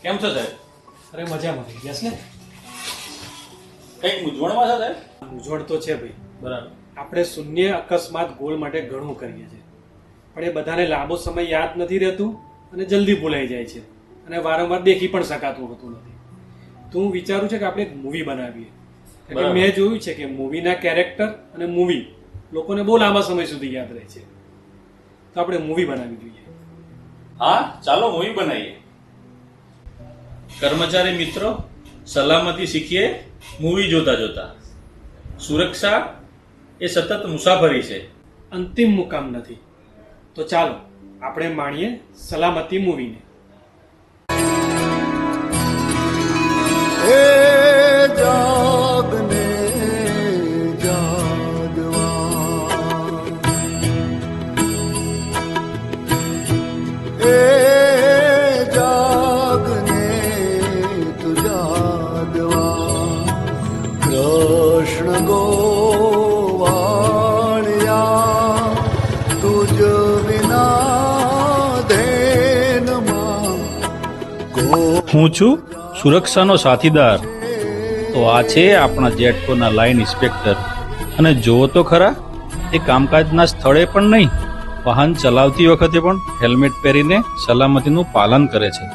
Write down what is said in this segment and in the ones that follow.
કેમ છો સાહેબ? અરે મજામાં થઈ ગયા છે ને. કઈક મૂંઝવણમાં છો સાહેબ? મૂંઝવણ તો છે ભાઈ. બરાબર. આપણે શૂન્ય અકસ્માત ગોલ માટે ઘણું કરીએ છીએ, પણ એ બધાને લાંબો સમય યાદ નથી રહેતું અને જલ્દી ભૂલાઈ જાય છે અને વારંવાર દેખી પણ શકાતું હોતું નથી. તો હું વિચારું છું કે આપણે એક મૂવી બનાવીએ. એટલે બરાબર. મેં જોયું છે કે મૂવીના કેરેક્ટર અને મૂવી લોકોને બહુ લાંબા સમય સુધી યાદ રહે છે. તો આપણે મૂવી બનાવવી જોઈએ. હા, ચાલો મૂવી બનાવીએ. કર્મચારી મિત્રો, સલામતી શીખીએ મૂવી જોતા જોતા. સુરક્ષા એ સતત મુસાફરી છે. અંતિમ મુકામ નથી. તો ચાલો આપણે માણીએ સલામતી મૂવીને. એ જાગને જાગવા એ જાગને તુ જાગવા કૃષ્ણ ગોવાળિયા તુજ વિના ધેનમાં હું છું સુરક્ષાનો સાથીદાર. તો આ છે આપણા જેટકોના લાઇન ઇન્સ્પેક્ટર. અને જુઓ તો ખરા, એ કામકાજના સ્થળે પણ નહીં, વાહન ચલાવતી વખતે પણ હેલ્મેટ પહેરીને સલામતીનું પાલન કરે છે.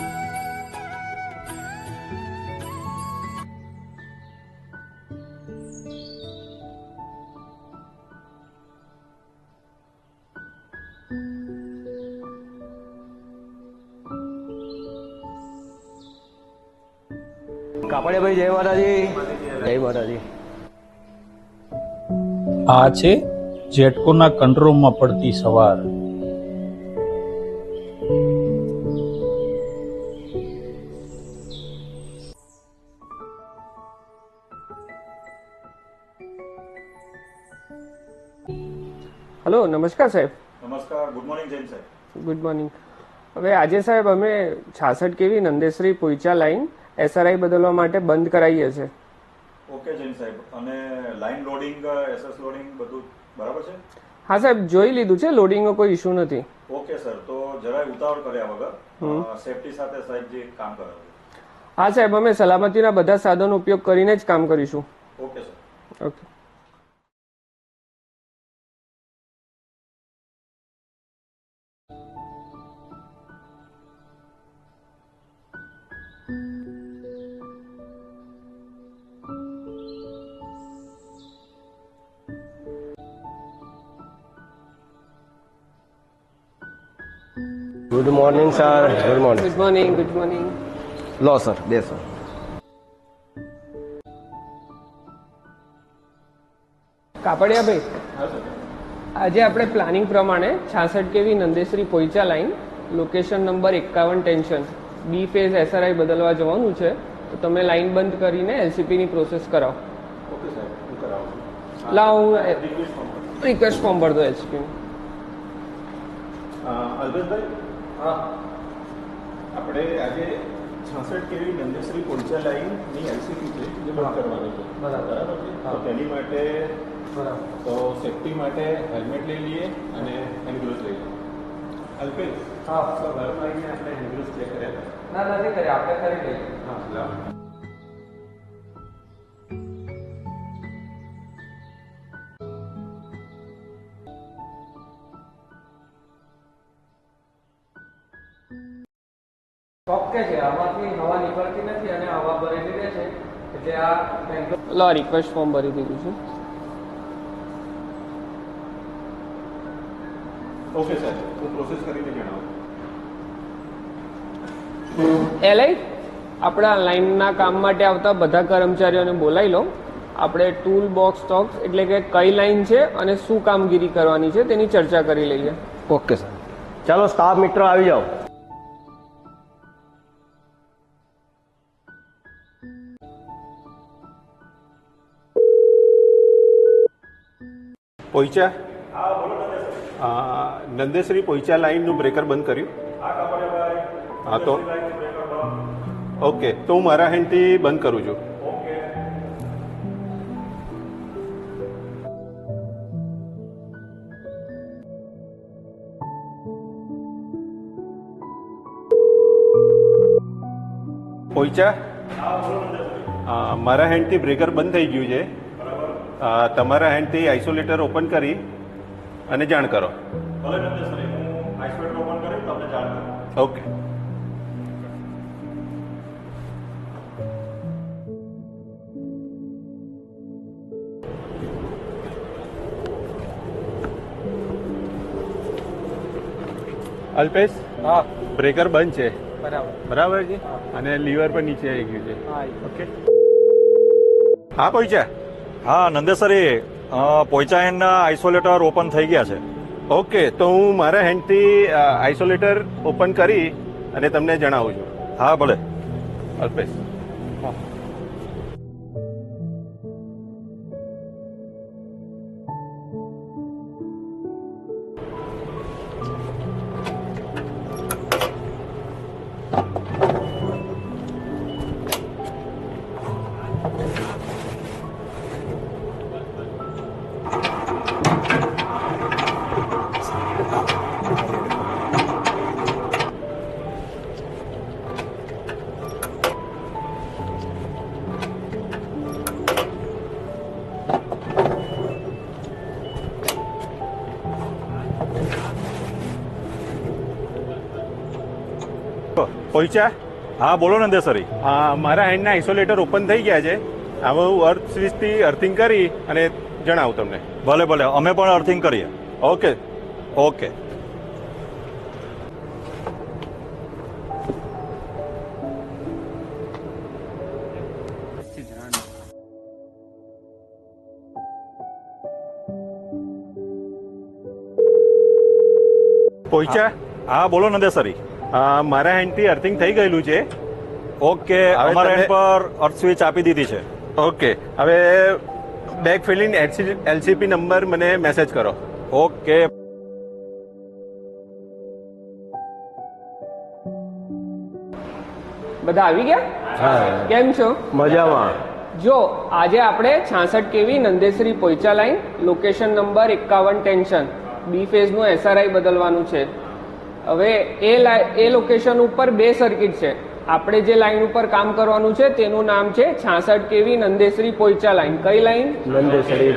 કાપડિયાભાઈ જય માતાજી. જય માતાજી. આ છે જેટકોના કંટ્રોલમાં પડતી સવાર. હલો, નમસ્કાર સાહેબ. નમસ્કાર. ગુડ મોર્નિંગ જૈન સાહેબ. Good morning. હવે આજે સાહેબ અમે 66 KV Nandesari Poicha line SRI બદલવા માટે બંધ કરાવીએ છે. ઓકે જૈન સાહેબ. અને લાઈન લોડિંગ, એસએસ લોડિંગ બધું બરાબર છે? હા સાહેબ, જોઈ લીધું છે, લોડિંગનો કોઈ ઇશ્યુ નથી. Okay sir. તો જરાય ઉતાવળ કર્યા વગર સેફટી સાથે સાહેબજી કામ કરો. હા સાહેબ, અમે સલામતીના બધા સાધનો ઉપયોગ કરીને જ કામ કરીશું. Okay sir. Okay. Good morning sir. Good morning. Good morning. Good morning. લો સર, બેસો. કાપડિયાભાઈ, આજે આપણે પ્લાનિંગ પ્રમાણે 66 KV Nandesari Poicha line location number 51 tension B phase SRI બદલવા જવાનું છે. તો તમે લાઈન બંધ કરીને એલસીપીની પ્રોસેસ કરાવો. ઓકે સાહેબ, હું કરાવું છું. લાવ, હું રિક્વેસ્ટ ફોર્મ. રિક્વેસ્ટ ફોર્મ ભર દો એલસીપીનું. અલ્બેશભાઈ, હા, આપણે આજે 66 કેવી નંદેશ્રી પોઈચા લાઈનની એલસીપી છે જે બંધ કરવાની છે. બરાબર છે. તો તેની માટે તો સેફટી માટે હેલ્મેટ લઈ લઈએ અને હેન્ડ ગ્લોવ્સ લઈ લઈએ. અલ્પેશ, હા સર, ઘરમાં આવીને આપણે હેન્ડ ગ્લોવ્સ ચેક કર્યા હતા. ના, નથી કરી, આપણે કરી લઈએ. હા, લાવો. ઓકે છે, આમાંથી હવા નીકળતી નથી અને હવા ભરેલી રહે છે, એટલે આ લો, રિક્વેસ્ટ ફોર્મ ભરી દીધું છે. ઓકે સાહેબ, હું પ્રોસેસ કરીને જણાવું. એલઆઈ, આપણા લાઈનના કામ માટે આવતા બધા કર્મચારીઓને બોલાવી લો. આપણે ટૂલ બોક્સ સ્ટોક્સ એટલે કે કઈ લાઈન છે અને શું કામગીરી કરવાની છે તેની ચર્ચા કરી લઈએ. Okay sir. ચાલો સ્ટાફ મિત્રો આવી જાઓ. પોઈચા નંદેશ્રી પોઈચા લાઈનનું બ્રેકર બંધ કર્યું. હા તો ઓકે, તો હું મારા હેન્ડથી બંધ કરું છું. પહોંચ્યા મારા હેન્ડથી બ્રેકર બંધ થઈ ગયું છે. તમારા હેન્ડથી આઇસોલેટર ઓપન કરી અને જાણ કરો. ઓકે. અલ્પેશ, હા બ્રેકર બંધ છે બરાબર. બરાબર છે અને લીવર પણ નીચે આવી ગયું છે. હા ઓકે. હા પહોંચ્યા. હા નંદેસરી પોઈચા એન્ડના આઇસોલેટર ઓપન થઈ ગયા છે. ઓકે, તો હું મારા હેન્ડથી આઇસોલેટર ઓપન કરી અને તમને જણાવું છું. હા ભલે. અલ્પેશ. પહોંચ્યા. હા બોલો નંદેસરી. મારા હેન્ડના આઇસોલેટર ઓપન થઈ ગયા છે. હવે હું અર્થ સ્વિચથી અર્થિંગ કરી અને જણાવું તમને. ભલે ભલે, અમે પણ અર્થિંગ કરીએ. ઓકે. ઓકે. પહોંચ્યા. હા બોલો નંદેસરી. મારા હેન્ડથી અર્થિંગ થઈ ગયેલું છે. ઓકે, હવે અમારા તમે- એન્ડ પર અર્થ સ્વિચ આપી દીધી છે. ઓકે, હવે બેક ફિલિંગ એલસીપી નંબર મને મેસેજ કરો. ઓકે. બધા આવી ગયા? કેમ છો? મજામાં. જો આજે આપણે 66 KV Nandesari Poicha line location number 51 tension B ફેઝનું એસઆરઆઈ બદલવાનું છે. હવે એ લોકેશન ઉપર બે સર્કિટ છે. આપણે જે લાઈન ઉપર કામ કરવાનું છે તેનું નામ છે 66 કેવી નંદેશ્રી પોઈચા લાઈન. કઈ લાઈન? નંદેશ્રી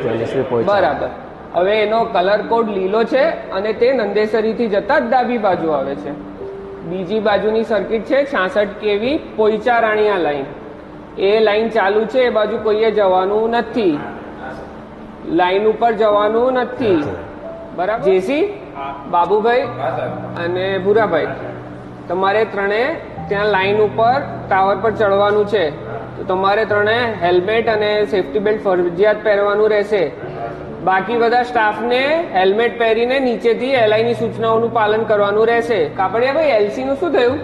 પહોંચ્યા. બરાબર. હવે એનો કલર કોડ લીલો છે અને તે નંદેસરીથી જતા જ ડાબી બાજુ આવે છે. બીજી બાજુની સર્કિટ છે 66 કેવી પોઈચા રાણીયા લાઈન. એ લાઈન ચાલુ છે, એ બાજુ કોઈએ જવાનું નથી. લાઈન ઉપર જવાનું નથી. બરાબર. જેસી, બાબુભાઈ અને ભૂરાભાઈ, તમારે ત્રણે ત્યાં લાઈન ઉપર ટાવર પર ચડવાનું છે. તો તમારે ત્રણે હેલ્મેટ અને સેફટી બેલ્ટ ફરજિયાત પહેરવાનું રહેશે. બાકી બધા સ્ટાફને હેલ્મેટ પહેરીને નીચેથી એલઆઈની સૂચનાઓનું પાલન કરવાનું રહેશે. કાપડિયાભાઈ, એલસી નું શું થયું?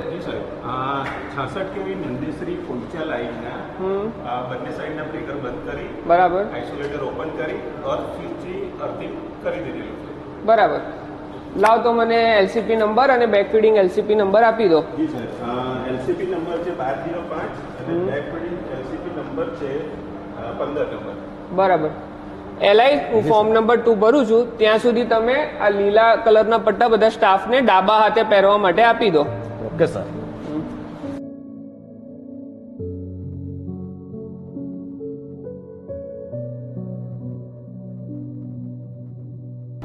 66 કેવી નંદેશ્રી પોઈચા લાઈનના બંને સાઈડના બ્રેકર બંધ કરી બરાબર આઇસોલેટર ઓપન કરી અર્થ સ્વિચથી અર્થિંગ કરી દીધેલું છે. બરાબર. લાવ તો મને એલસીપી નંબર અને બેક ફીડિંગ એલસીપી નંબર આપી દો. જી સર. એલસીપી નંબર છે 1205 અને બેક ફીડિંગ એલસીપી નંબર છે 15 નંબર. બરાબર. એલઆઈ હું ફોર્મ નંબર 2 ભરું છું. ત્યાં સુધી તમે આ લીલા કલરના પટ્ટા બધા સ્ટાફને ડાબા હાથે પહેરવા માટે આપી દો. Okay sir.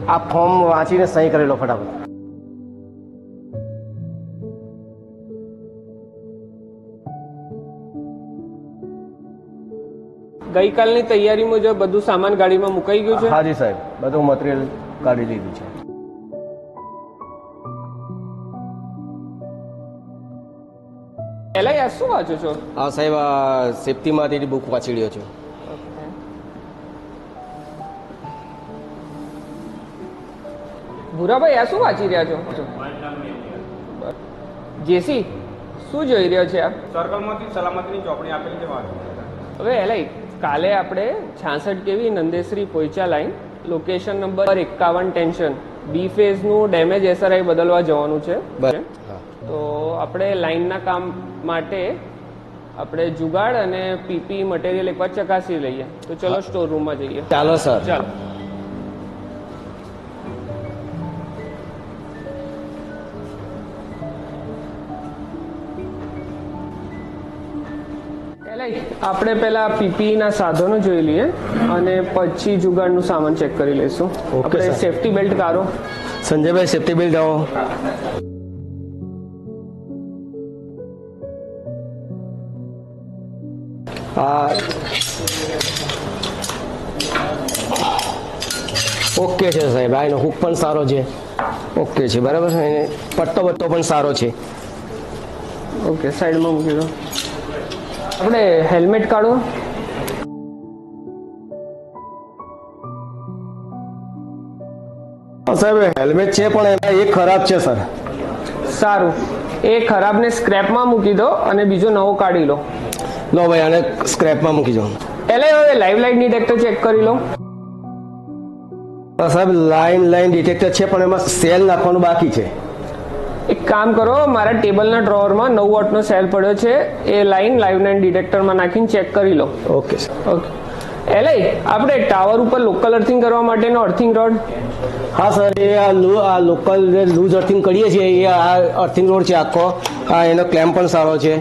આ ફોર્મ વાંચીને સહી કરી લો ફટાફટ. ગઈકાલની તૈયારી મુજબ બધું સામાન ગાડીમાં મુકાઈ ગયું છે? હાજી સાહેબ, બધું મટીરિયલ કાઢી લીધું છે. એલઆઈ આ શું વાંચો છો? હા સાહેબ, આ સેફટીમાંથી બુક વાંચી રહ્યો છું. ભૂરાભાઈ આ શું વાંચી રહ્યા છો? જેસી શું જોઈ રહ્યો છે આ? સર્કલમાંથી સલામતીની ચોપડી આપેલી છે વાંચો. હવે એલઆઈ કાલે આપણે 66 KV Nandesari Poicha line location number 51 tension B ફેઝનું ડેમેજ એસઆરઆઈ બદલવા જવાનું છે. તો આપણે લાઈનના કામ માટે આપણે જુગાડ અને પીપી મટીરિયલ એકવાર ચકાસી લઈએ. તો ચલો સ્ટોર રૂમમાં જઈએ. ચાલો સર. ચાલો. આપણે પહેલા પીપી ના સાધનો જોઈ લઈએ અને પછી જુગાડનું સામાન ચેક કરી લઈશું. આપણે સેફટી બેલ્ટ કાઢો. સંજયભાઈ સેફ્ટી બેલ્ટ આવો. ઓકે છે સાહેબ, આ એનો હુક પણ સારો છે. ઓકે છે, બરાબર છે. એને પટ્ટો પણ સારો છે. ઓકે, સાઈડમાં મૂકી દો. આપણે હેલ્મેટ કાઢો. સાહેબ હેલ્મેટ છે પણ એમાં એક ખરાબ છે સર. સારું, એ ખરાબને સ્ક્રેપમાં મૂકી દો અને બીજો નવો કાઢી લો. લો ભાઈ, આને સ્ક્રેપમાં મૂકી દો. એટલે હવે લાઈવ લાઇટ ડિટેક્ટર ચેક કરી લો. સાહેબ લાઈન ડિટેક્ટર છે પણ એમાં સેલ નાખવાનું બાકી છે. એક કામ કરો, મારા ટેબલના ડ્રોવરમાં 9 વોટનો સેલ પડ્યો છે, એ લાઈન લાઈવ લાઇટ ડિટેક્ટરમાં નાખીને ચેક કરી લો. Okay sir. ઓકે. એટલે આપણે ટાવર ઉપર લોકલ અર્થિંગ કરવા માટેનો અર્થિંગ રોડ. હા સર, એ આ લોકલ જે લૂઝ અર્થિંગ કરીએ છીએ એ આ અર્થિંગ રોડ છે આખો. આ એનો ક્લેમ્પ પણ સારો છે.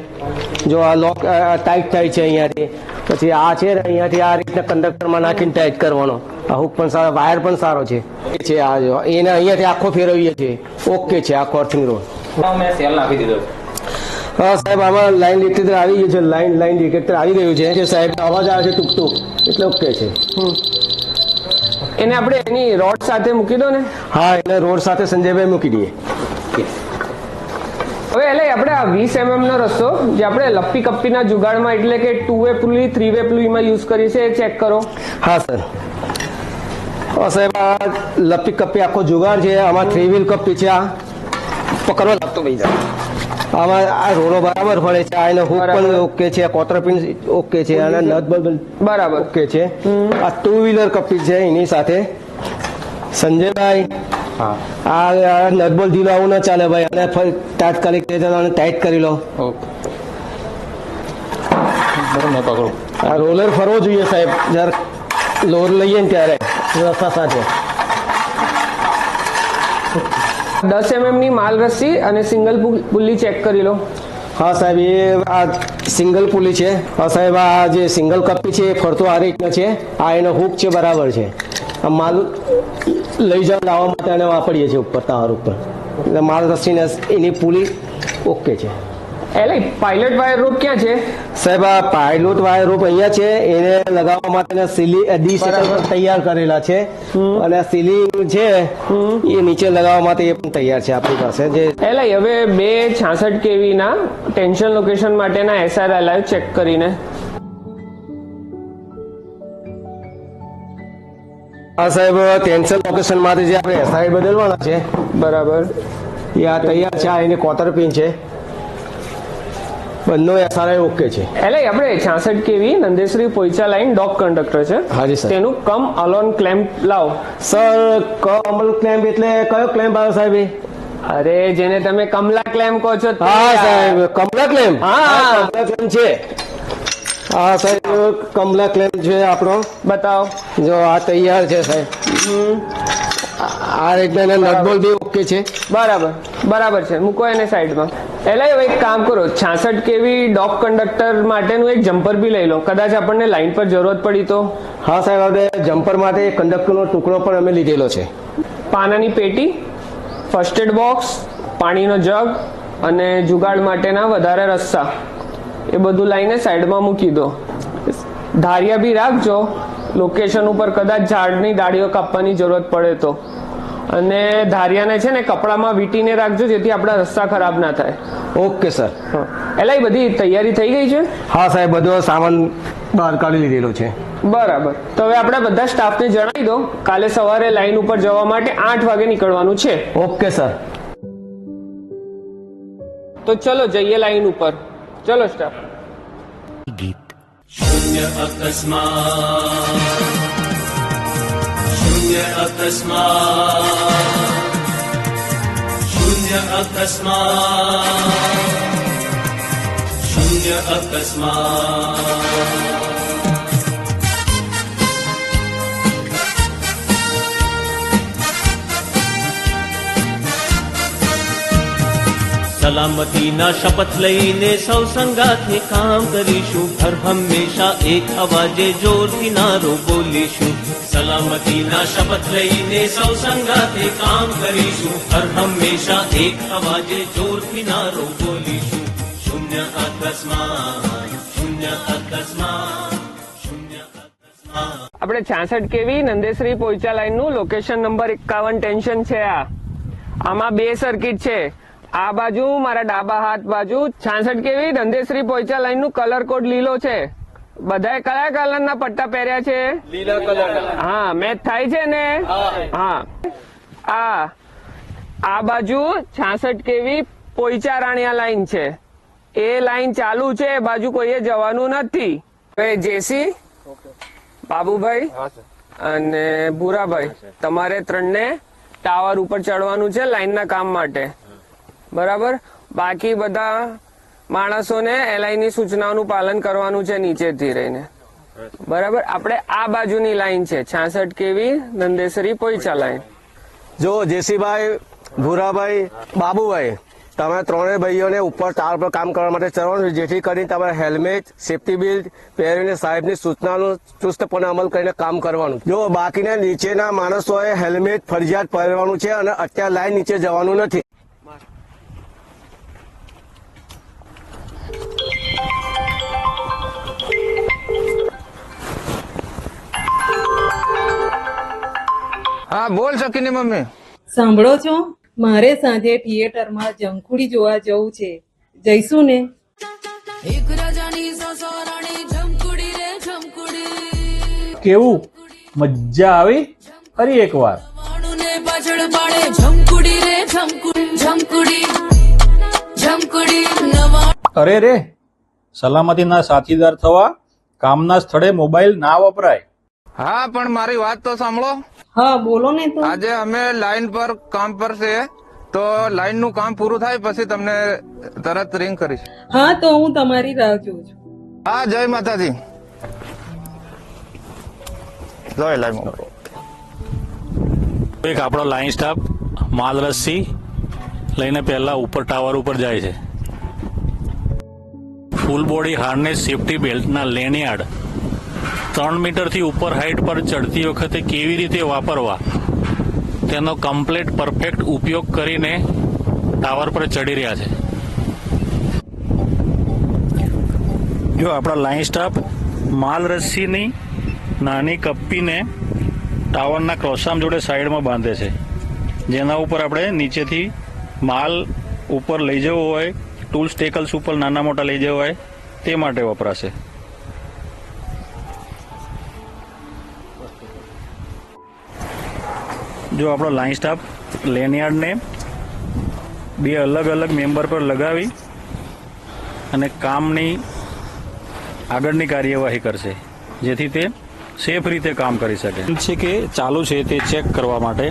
જો આ લોક ટાઈટ થાય છે અહીંયાથી, પછી આ છે ને અહીંયાથી આ રીતના કંડક્ટરમાં નાખીને ટાઈટ કરવાનો. આ હુક પણ સારો, વાયર પણ સારો છે. એ છે આ જો એને અહીંયાથી આખો ફેરવીએ છીએ. ઓકે છે આખો અર્થિંગ રોડ. મેં સેલ નાખી દીધો. હા સાહેબ, આમાં લાઈન ડિટેક્ટર આવી ગયું છે. લાઈન ડિટેક્ટર આવી ગયું છે. જે સાહેબ અવાજ આવે છે ટૂંક એટલે ઓકે છે. એને આપણે એની રોડ સાથે મૂકી દો ને. હા, એને રોડ સાથે સંજયભાઈ મૂકી દઈએ. હવે એટલે આપણે આ 20 mm નો રસ્તો જે આપણે લપ્પી કપ્પીના જુગાડમાં એટલે કે 2-વે પુલી 3-વે પુલીમાં યુઝ કરી છે એ ચેક કરો. હા સર. સાહેબ આ લપ્પી કપ્પી આખો જુગાડ છે. આમાં 3 વ્હીલ કપ્પી છે. આ પકડવા લાગતો ભાઈ જાય. આમાં આ રોડો બરાબર ફળે છે. આ એનો હુક પણ ઓકે છે. કોતરપિન ઓકે છે. અને નટ બલ્બ બરાબર ઓકે છે. આ 2 વ્હીલર કપ્પી છે એની સાથે. સંજયભાઈ આ નટબોલ ઢીલો આવું ના ચાલે ભાઈ. અને તાત્કાલિક ટાઈટ કરી લો. આ રોલર ફરવો જોઈએ સાહેબ જ્યારે લોર લઈએ ને ત્યારે રસ્તા સાથે. 10 mm ની માલ રસ્સી અને સિંગલ પુલ્લી ચેક કરી લો. હા સાહેબ, એ આ સિંગલ પુલી છે. હા સાહેબ, આ જે સિંગલ કપ્પી છે એ ફરતો આ રીતનો છે. આ એનો હુક છે બરાબર છે. આ માલ લઈ જાવ લાવવા માટે એને વાપરીએ છીએ ઉપર ટાવર ઉપર. એટલે માલ રસીને એની પુલી ઓકે છે. એટલે પાયલટ વાયર રોપ ક્યાં છે સાહેબ? આ પાયલોટ વાયર રોપ અહીંયા છે. એને લગાવવા માટે ડી સેટલ તૈયાર કરેલા છે. અને સીલિંગ છે એ નીચે લગાવવા માટે એ પણ તૈયાર છે આપણી પાસે. જે એટલે હવે 266 kV ના ટેન્શન લોકેશન માટેના SR લાઈવ ચેક કરીને. હા સાહેબ, ટેન્શન લોકેશન માટે જે આપણે SI બદલવાના છે બરાબર એ આ તૈયાર છે. આ એની કોતર પિન છે. બંને SRI ઓકે છે. એટલે આપણે 66 kV નંદેશ્રી પોઈચા લાઈન ડોક કંડક્ટર છે. હાજી સર. તેનું કમ અલોન ક્લેમ્પ લાવ. સર કમલ ક્લેમ્પ એટલે કયો ક્લેમ્પ આવે સાહેબ? અરે જેને તમે કમલા ક્લેમ્પ કહો છો. હા સાહેબ, કમલા ક્લેમ્પ. હા, કમલા ક્લેમ્પ છે. હા સાહેબ, કમલા ક્લેમ્પ છે આપણો. બતાવો. જો આ તૈયાર છે સાહેબ. આ રીતના નટબોલ બી ઓકે છે. બરાબર છે. મૂકો એને સાઈડમાં. એટલે હવે એક કામ કરો, 66 kV ડોક કંડક્ટર માટેનું એક જમ્પર બી લઈ લો. કદાચ આપણને લાઈન પર જરૂરત પડી તો. હા સાહેબ, આપણે જમ્પર માટે કંડક્ટરનો ટુકડો પણ અમે લીધેલો છે. પાનાની પેટી, ફર્સ્ટ એડ બોક્સ, પાણીનો જગ અને જુગાડ માટેના વધારે રસ્સા એ બધું લાઈને સાઈડમાં મૂકી દો. ધારિયા બી રાખજો લોકેશન ઉપર કદાચ ઝાડની ડાળીઓ કાપવાની જરૂરત પડે તો. અને ધારિયાને છે ને કપડામાં વીંટીને રાખજો જેથી આપણા રસ્તા ખરાબ ના થાય. Okay sir. એટલે એ બધી તૈયારી થઈ ગઈ છે? હા સાહેબ, બધો સામાન બહાર કાઢી લીધેલો છે. બરાબર. તો હવે આપણા બધા સ્ટાફને જણાવી દો કાલે સવારે લાઈન ઉપર જવા માટે 8 વાગે નીકળવાનું છે. Okay sir. તો ચલો જઈએ લાઈન ઉપર. ચલો સ્ટાફ. शून्य अकस्मात् સલામતીના શપથ લઈને સૌ સંગાથે કામ કરીશું, હર હંમેશા એક અવાજે જોરથી નારો બોલીશું. સલામતીના શપથ લઈને સૌ સંગાથે કામ કરીશું, હર હંમેશા એક અવાજે જોરથી નારો બોલીશું. શૂન્ય અકસ્માત, શૂન્ય અકસ્માત, શૂન્ય અકસ્માત. આપણે 66 કેવી નંદેશ્રી પોઈચા લાઈન નું લોકેશન નંબર 51 ટેન્શન છે. આમાં 2 સર્કિટ છે. આ બાજુ મારા ડાબા હાથ બાજુ 66 કેવી નંદેશ્રી પોઈચા લાઈન નું કલર કોડ લીલો છે. બધાએ કયા કલરના પટ્ટા પહેર્યા છે? લીલા કલર. હા, મેચ થાય છે ને? હા. આ બાજુ 66 કેવી પોઈચા રાણિયા લાઈન છે. એ લાઈન ચાલુ છે, એ બાજુ કોઈએ જવાનું નથી. જેસી, બાબુભાઈ અને ભૂરાભાઈ, તમારે 3ને ટાવર ઉપર ચડવાનું છે લાઈનના કામ માટે, બરાબર. બાકી બધા માણસોને એલઆઈની સૂચનાઓનું પાલન કરવાનું છે નીચેથી રહીને, બરાબર. આપણે આ બાજુની લાઈન છે 66 કેવી નંદેશ્વરી પોઈચા લાઈન. જો જેસીભાઈ, ભૂરાભાઈ, બાબુભાઈ, તમે 3 ભાઈઓને ઉપર ટાવર પર કામ કરવા માટે ચડવાનું છે, જેથી કરીને તમારે હેલ્મેટ, સેફટી બેલ્ટ પહેરીને સાહેબની સૂચનાનું ચુસ્તપણે અમલ કરીને કામ કરવાનું. જો બાકીના નીચેના માણસોએ હેલ્મેટ ફરજિયાત પહેરવાનું છે અને અત્યારે લાઈન નીચે જવાનું નથી. હા, બોલ શકીની મમ્મી. સાંભળો છો, મારે સાંજે થિયેટરમાં જમખુડી જોવા જવું છે, જઈશું ને? કેવું મજા આવી? ફરી એકવાર. અરે રે, સલામતીના સાથીદાર થવા કામના સ્થળે મોબાઈલ ના વપરાય. હા, પણ મારી વાત તો સાંભળો. હા, બોલો ને. તો આજે અમે લાઈન પર કામ પર છે, તો લાઈન નું કામ પૂરું થાય પછી તમને તરત રિંગ કરીશ. હા, તો હું તમારી રાહ જોઉં છું. હા, જય માતાજી. જોઈ લાઈન એક આપણો લાઈન સ્ટાફ માલ રસ્સી લઈને પહેલા ઉપર ટાવર ઉપર જાય છે. ફૂલ બોડી હાર્નેસ સેફટી બેલ્ટના લેનિયાર્ડ 3 મીટરથી ઉપર હાઈટ પર ચડતી વખતે કેવી રીતે વાપરવા તેનો કમ્પ્લીટ પરફેક્ટ ઉપયોગ કરીને ટાવર પર ચડી રહ્યા છે. જો આપણા લાઈન સ્ટાફ માલ રસ્સીની નાની કપ્પીને ટાવરના ક્રોસામ જોડે સાઈડમાં બાંધે છે, જેના ઉપર આપણે નીચેથી માલ ઉપર લઈ જવો હોય, ટૂલ્સ ટેકલ્સ ઉપર નાના મોટા લઈ જવો હોય તે માટે વપરાશે. જો આપણો લાઈન સ્ટાફ લેનિયાર્ડને 2 અલગ અલગ મેમ્બર પર લગાવી અને કામની આગળની કાર્યવાહી કરશે, જેથી તે સેફ રીતે કામ કરી શકે છે કે ચાલુ છે તે ચેક કરવા માટે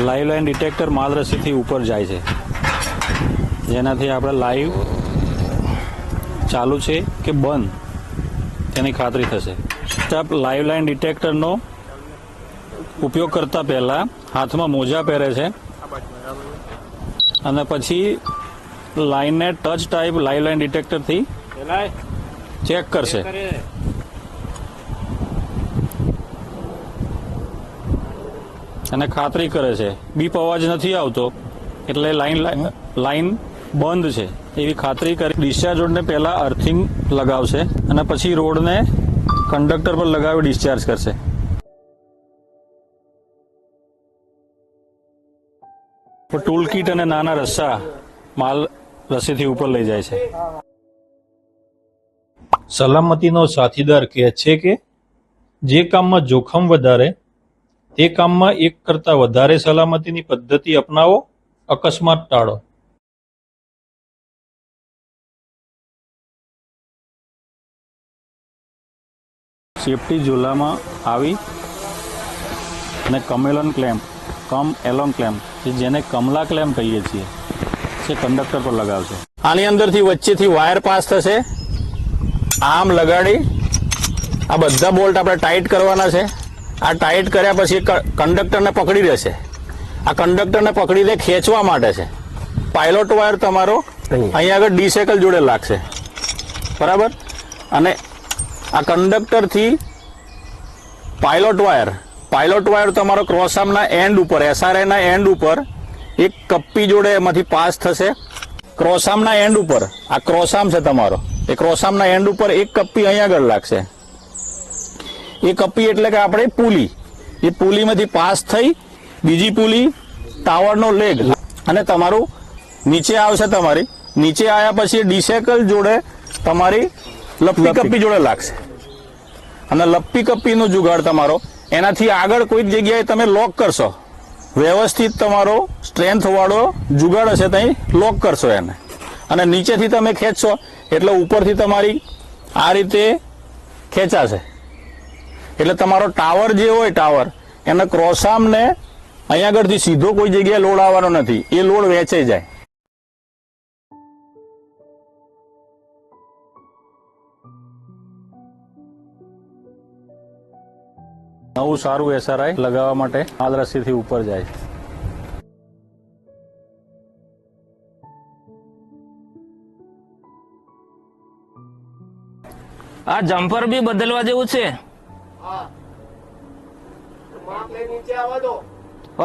લાઈવ લાઈન ડિટેક્ટર માલ રસીથી ઉપર જાય છે, જેનાથી આપણે લાઈવ ચાલુ છે કે બંધ તેની ખાતરી થશે. સ્ટાફ લાઈવ લાઈન ડિટેક્ટરનો ઉપયોગ કરતા પહેલા હાથમાં મોજા પહેરે છે અને પછી લાઈનને ટચ ટાઈપ લાઈવ લાઈન ડિટેક્ટરથી ચેક કરશે. અને ખાતરી કરે છે બીપ અવાજ નથી આવતો એટલે લાઈન બંધ છે એવી ખાતરી કરી ડિસ્ચાર્જ રોડને પહેલા અર્થિંગ લગાવશે અને પછી રોડને કંડક્ટર પર લગાવી ડિસ્ચાર્જ કરશે. ટૂલ કીટ અને નાના રસ્સા માલ રસીથી ઉપર લઈ જાય છે. સલામતીનો સાથીદાર કહે છે કે જે કામમાં જોખમ વધારે તે કામમાં એક કરતા વધારે સલામતીની પદ્ધતિ અપનાવો, અકસ્માત ટાળો. સેફટી ઝોલામાં આવી અને કમેલોન ક્લેમ્પ એલોન ક્લેમ્પ જેને કમલા ક્લેમ્પ કહીએ છીએ તે કંડક્ટર પર લગાવશે. આની અંદરથી વચ્ચેથી વાયર પાસ થશે, આમ લગાડી આ બધા બોલ્ટ આપણે ટાઈટ કરવાના છે. આ ટાઈટ કર્યા પછી કંડક્ટરને પકડી રહેશે. આ કંડક્ટરને પકડીને ખેંચવા માટે છે. પાયલોટ વાયર તમારો અહીંયા આગળ ડીસેકલ જોડે લાગશે, બરાબર. અને આ કંડક્ટરથી પાયલોટ વાયર તમારો ક્રોસ આર્મના એન્ડ ઉપર, SRI ના એન્ડ ઉપર એક કપ્પી જોડે એમાંથી પાસ થશે. ક્રોસ આર્મના એન્ડ ઉપર, આ ક્રોસ આર્મ છે તમારો, એ ક્રોસ આર્મના એન્ડ ઉપર એક કપ્પી અહીંયા આગળ લાગશે. એ કપ્પી એટલે કે આપણે પુલી, એ પુલીમાંથી પાસ થઈ બીજી પુલી ટાવરનો લેગ અને તમારું નીચે આવશે. તમારી નીચે આવ્યા પછી ડિસેકલ જોડે તમારી લપ્પી કપ્પી જોડે લાગશે. અને લપ્પી કપ્પીનો જુગાડ તમારો, એનાથી આગળ કોઈ જગ્યાએ તમે લોક કરશો, વ્યવસ્થિત તમારો સ્ટ્રેન્થ વાળો જુગાડ હશે ત્યાં લોક કરશો એને, અને નીચેથી તમે ખેંચશો એટલે ઉપરથી તમારી આ રીતે ખેંચાશે. એટલે તમારો ટાવર જે હોય, ટાવર એના ક્રોસ આર્મને અહીંયા આગળથી સીધો કોઈ જગ્યાએ લોડ આવવાનો નથી, એ લોડ વેચાઈ જાય. નવું સારું SRI લગાવવા માટે આ દ્રશ્યથી ઉપર જાય. આ જમ્પર બી બદલવા જેવું છે.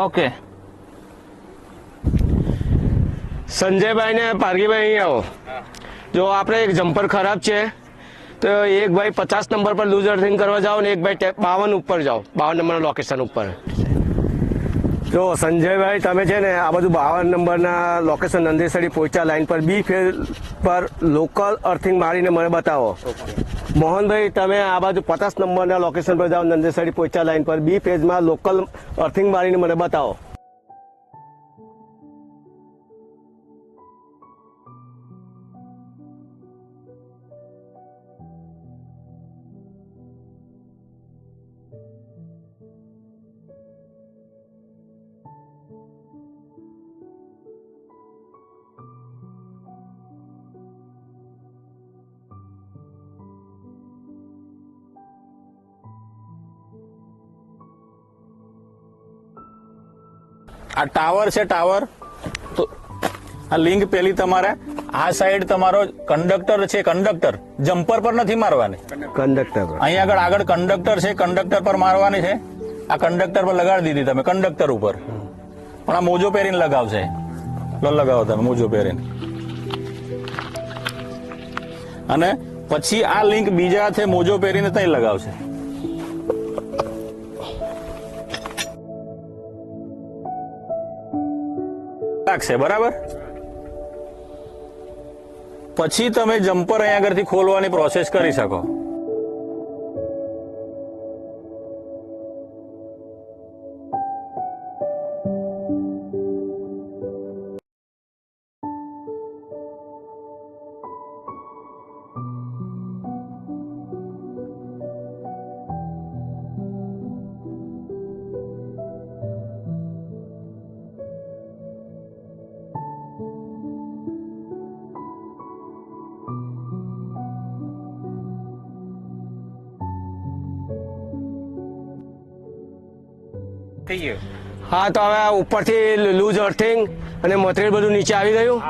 ઓકે, સંજયભાઈ ને પારગીભાઈ અહીં આવો. જો આપણે એક જમ્પર ખરાબ છે તો એક ભાઈ 50 નંબર પર લૂઝ અર્થિંગ કરવા જાઓ ને એક ભાઈ 52 ઉપર જાઓ, 52 નંબરના લોકેશન ઉપર. જો સંજયભાઈ તમે છે ને આ બધું 52 નંબરના લોકેશન નંદેસરી પોઈચા લાઈન પર બી ફેઝ પર લોકલ અર્થિંગ મારીને મને બતાવો. મોહનભાઈ તમે આ બાજુ 50 નંબરના લોકેશન પર જાઓ, નંદેસરી પોઈચા લાઈન પર બી ફેઝમાં લોકલ અર્થિંગ મારીને મને બતાવો. આ ટાવર છે, ટાવર તો આ લિંક પેલી તમારે આ સાઈડ તમારો કંડક્ટર છે, કંડક્ટર જમ્પર પર નથી મારવાની, કંડક્ટર અહીંયા આગળ કંડક્ટર છે, કંડક્ટર પર મારવાની છે. આ કંડક્ટર પર લગાડી દીધી તમે, કંડક્ટર ઉપર. પણ આ મોજો પહેરીને લગાવશે, લગાવો તમે મોજો પહેરીને. અને પછી આ લિંક બીજા હાથે મોજો પહેરીને ત્યાં લગાવશે. લાગશે બરાબર. પછી તમે જમ્પર અહીંયા આગળથી ખોલવાની પ્રોસેસ કરી શકો. હા, તો હવે ઉપરથી લૂઝ અર્થિંગ અને મટીરિયલ બધું નીચે આવી ગયું.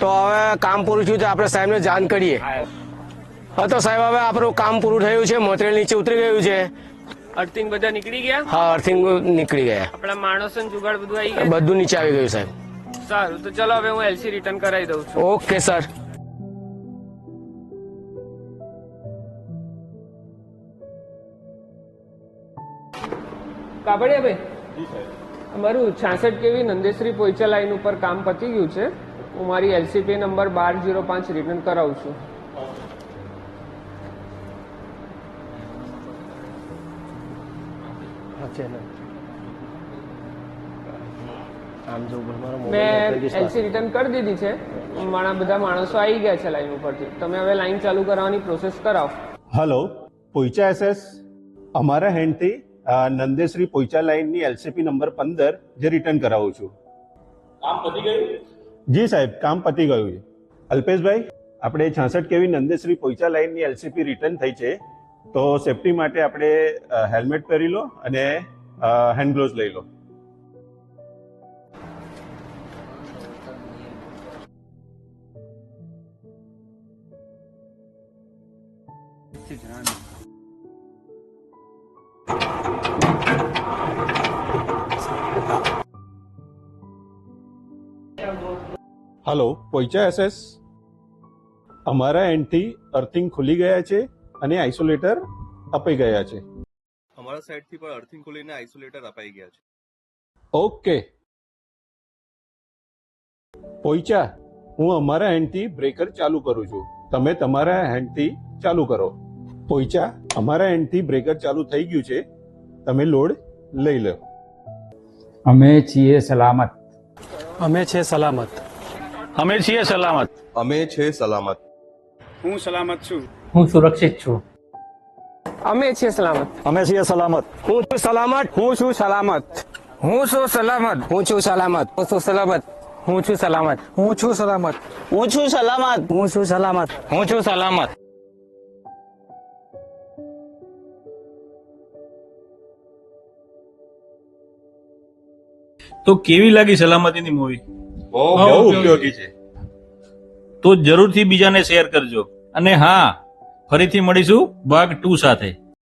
તો હવે કામ પૂરું થયું તો આપણે સાહેબને જાણ કરીએ. હા તો સાહેબ હવે આપણું કામ પૂરું થયું છે, મટીરિયલ નીચે ઉતરી ગયું છે. અર્થિંગ બધા નીકળી ગયા? હા, અર્થિંગ નીકળી ગયા. આપણા માણસો જુગાડ બધું આવી ગયું? બધું નીચે આવી ગયું સાહેબ. સારું, તો ચલો હવે હું LC રિટર્ન કરાવી દઉં છું. Okay sir. કાપડિયા ભાઈ, અમારું 66 kV નંદેશ્રી પોઈચા લાઈન ઉપર કામ પતી ગયું છે. હું મારી LCP નંબર 1205 રિટર્ન કરાવું છું. મેં LC રિટર્ન કરી દીધી છે. મારા બધા માણસો આવી ગયા છે લાઈન ઉપરથી. તમે હવે લાઈન ચાલુ કરવાની પ્રોસેસ કરાવો. હલો, પોઈચા SS અમારા હેન્ડથી નંદેશ્રી પોઈચા લાઈનની LCP નંબર 15 જે રિટર્ન કરાવું છું. કામ પતી ગયું? જી સાહેબ, કામ પતી ગયું છે. અલ્પેશભાઈ, આપણે 66 kV નંદેશ્રી પોઈચા લાઈનની LCP રિટર્ન થઈ છે, તો સેફટી માટે આપણે હેલ્મેટ પહેરી લો અને હેન્ડ ગ્લોવ્સ લઈ લો. Hello, Poicha SS. અમારા એન્ડથી અર્થિંગ ખુલી ગયા છે અને આઇસોલેટર અપાઈ ગયા છે. અમારા સાઈડથી પણ અર્થિંગ ખોલીને આઇસોલેટર અપાઈ ગયા છે. ઓકે. પોઈચા, હું અમારા હેન્ડથી બ્રેકર ચાલુ કરું છું. તમે તમારા હેન્ડથી ચાલુ કરો. પોઈચા, અમારા હેન્ડથી બ્રેકર ચાલુ થઈ ગયું છે. તમે લોડ લઈ લો. અમે છીએ સલામત. અમે છે સલામત. અમે છીએ સલામત. અમે છે સલામત. હું સલામત છું. હું સુરક્ષિત છું. અમે છીએ સલામત. અમે છીએ સલામત. હું છું સલામત. હું છું સલામત. હું છું સલામત. હું છું સલામત. હું છું સલામત. હું છું સલામત. હું છું સલામત. હું છું સલામત. હું છું સલામત. હું છું સલામત. તો કેવી લાગી સલામતીની મૂવી? બહુ ઉપયોગી છે. તો જરૂરથી બીજાને શેર કરજો. અને હા, ફરીથી મળીશું ભાગ 2 સાથે.